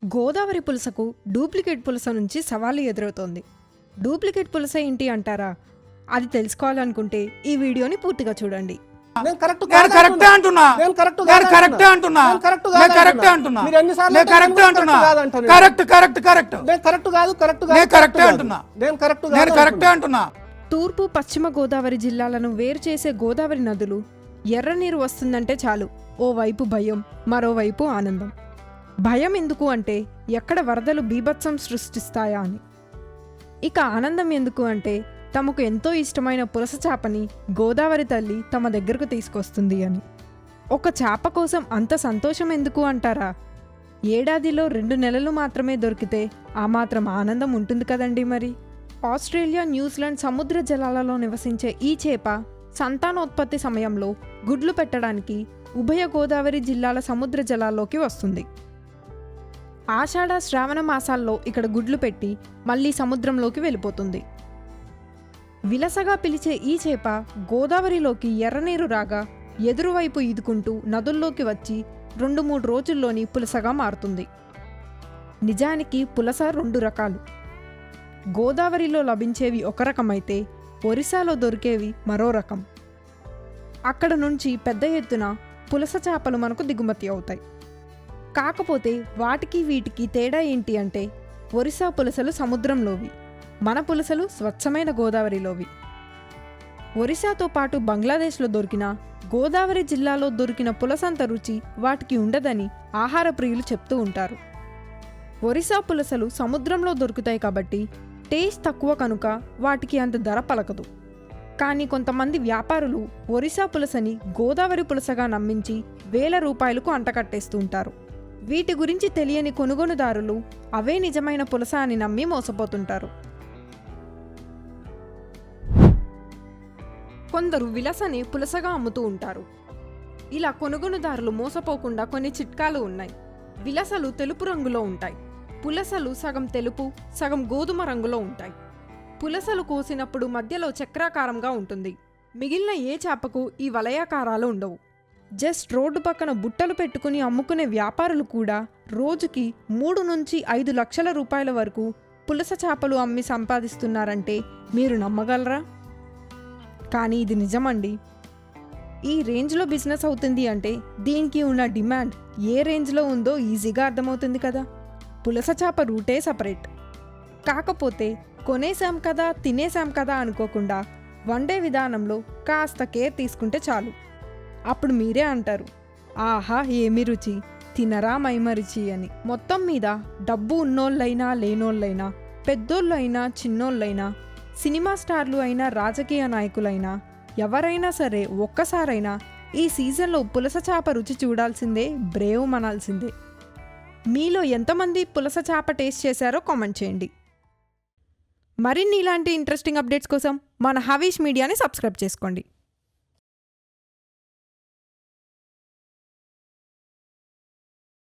Godavari పులసకు duplicate పులస నుంచి సవాలు ఎదురవుతోంది. డూప్లికేట్ పులస ఏంటి అంటారా? అది తెలుసుకోవాలనుకుంటే ఈ వీడియోని పూర్తిగా చూడండి. తూర్పు పశ్చిమ గోదావరి జిల్లాలను వేరు చేసే గోదావరి నదులు ఎర్రనీరు వస్తుందంటే చాలు ఓవైపు భయం, మరోవైపు ఆనందం. భయం ఎందుకు అంటే ఎక్కడ వరదలు బీభత్సం సృష్టిస్తాయా అని. ఇక ఆనందం ఎందుకు అంటే తమకు ఎంతో ఇష్టమైన పులస చేపని గోదావరి తల్లి తమ దగ్గరకు తీసుకొస్తుంది అని. ఒక చేప కోసం అంత సంతోషం ఎందుకు అంటారా? ఏడాదిలో 2 నెలలు మాత్రమే దొరికితే ఆ మాత్రం ఆనందం ఉంటుంది కదండి. మరి ఆస్ట్రేలియా, న్యూజిలాండ్ సముద్ర జలాలలో నివసించే ఈ చేప సంతానోత్పత్తి సమయంలో గుడ్లు పెట్టడానికి ఉభయ గోదావరి జిల్లాల సముద్ర జలాల్లోకి వస్తుంది. ఆషాఢ, శ్రావణ మాసాల్లో ఇక్కడ గుడ్లు పెట్టి మళ్ళీ సముద్రంలోకి వెళ్ళిపోతుంది. విలసగా పిలిచే ఈ చేప గోదావరిలోకి ఎర్రనీరు రాగా ఎదురువైపు ఈదుకుంటూ నదుల్లోకి వచ్చి 2-3 రోజుల్లోని పులసగా మారుతుంది. నిజానికి పులస 2 రకాలు. గోదావరిలో లభించేవి ఒక రకమైతే ఒరిస్సాలో దొరికేవి మరో రకం. అక్కడ నుంచి పెద్ద ఎత్తున పులస చేపలు మనకు దిగుమతి అవుతాయి. కాకపోతే వాటికి వీటికి తేడా ఏంటి అంటే ఒరిస్సా పులసలు సముద్రంలోవి, మన పులసలు స్వచ్ఛమైన గోదావరిలోవి. ఒరిస్సాతో పాటు బంగ్లాదేశ్లో దొరికిన గోదావరి జిల్లాలో దొరికిన పులసంత రుచి వాటికి ఉండదని ఆహార ప్రియులు చెప్తూ ఉంటారు. ఒరిస్సా పులసలు సముద్రంలో దొరుకుతాయి కాబట్టి టేస్ట్ తక్కువ కనుక వాటికి అంత ధర పలకదు. కానీ కొంతమంది వ్యాపారులు ఒరిస్సా పులసని గోదావరి పులసగా నమ్మించి వేల రూపాయలకు అంటకట్టేస్తూ ఉంటారు. వీటి గురించి తెలియని కొనుగోలుదారులు అవే నిజమైన పులస అని నమ్మి మోసపోతుంటారు. కొందరు విలసని పులసగా అమ్ముతూ ఉంటారు. ఇలా కొనుగోలుదారులు మోసపోకుండా కొన్ని చిట్కాలు ఉన్నాయి. విలసలు తెలుపు రంగులో ఉంటాయి. పులసలు సగం తెలుపు, సగం గోధుమ రంగులో ఉంటాయి. పులసలు కోసినప్పుడు మధ్యలో చక్రాకారంగా ఉంటుంది. మిగిలిన ఏ చేపకు ఈ వలయాకారాలు ఉండవు. జస్ట్ రోడ్డు పక్కన బుట్టలు పెట్టుకుని అమ్ముకునే వ్యాపారులు కూడా రోజుకి 3 నుంచి 5 లక్షల రూపాయల వరకు పులస చేపలు అమ్మి సంపాదిస్తున్నారంటే మీరు నమ్మగలరా? కానీ ఇది నిజమండి. ఈ రేంజ్లో బిజినెస్ అవుతుంది అంటే దీనికి ఉన్న డిమాండ్ ఏ రేంజ్లో ఉందో ఈజీగా అర్థమవుతుంది కదా. పులస చేప రూటే సపరేట్. కాకపోతే కొనేసాం కదా, తినేసాం కదా అనుకోకుండా వండే విధానంలో కాస్త కేర్ తీసుకుంటే చాలు. అప్పుడు మీరే అంటారు, ఆహా ఏమి రుచి, తినరా మైమరిచి అని. మొత్తం మీద డబ్బు ఉన్నోళ్ళైనా లేనోళ్ళైనా, పెద్దోళ్ళైనా చిన్నోళ్ళైనా, సినిమా స్టార్లు అయినా రాజకీయ నాయకులైనా ఎవరైనా సరే ఒక్కసారైనా ఈ సీజన్లో పులస చేప రుచి చూడాల్సిందే, బ్రేవ్ మనాల్సిందే. మీలో ఎంతమంది పులస చేప టేస్ట్ చేశారో కామెంట్ చేయండి. మరిన్ని ఇలాంటి ఇంట్రెస్టింగ్ అప్డేట్స్ కోసం మన హవీష్ మీడియాని సబ్స్క్రైబ్ చేసుకోండి.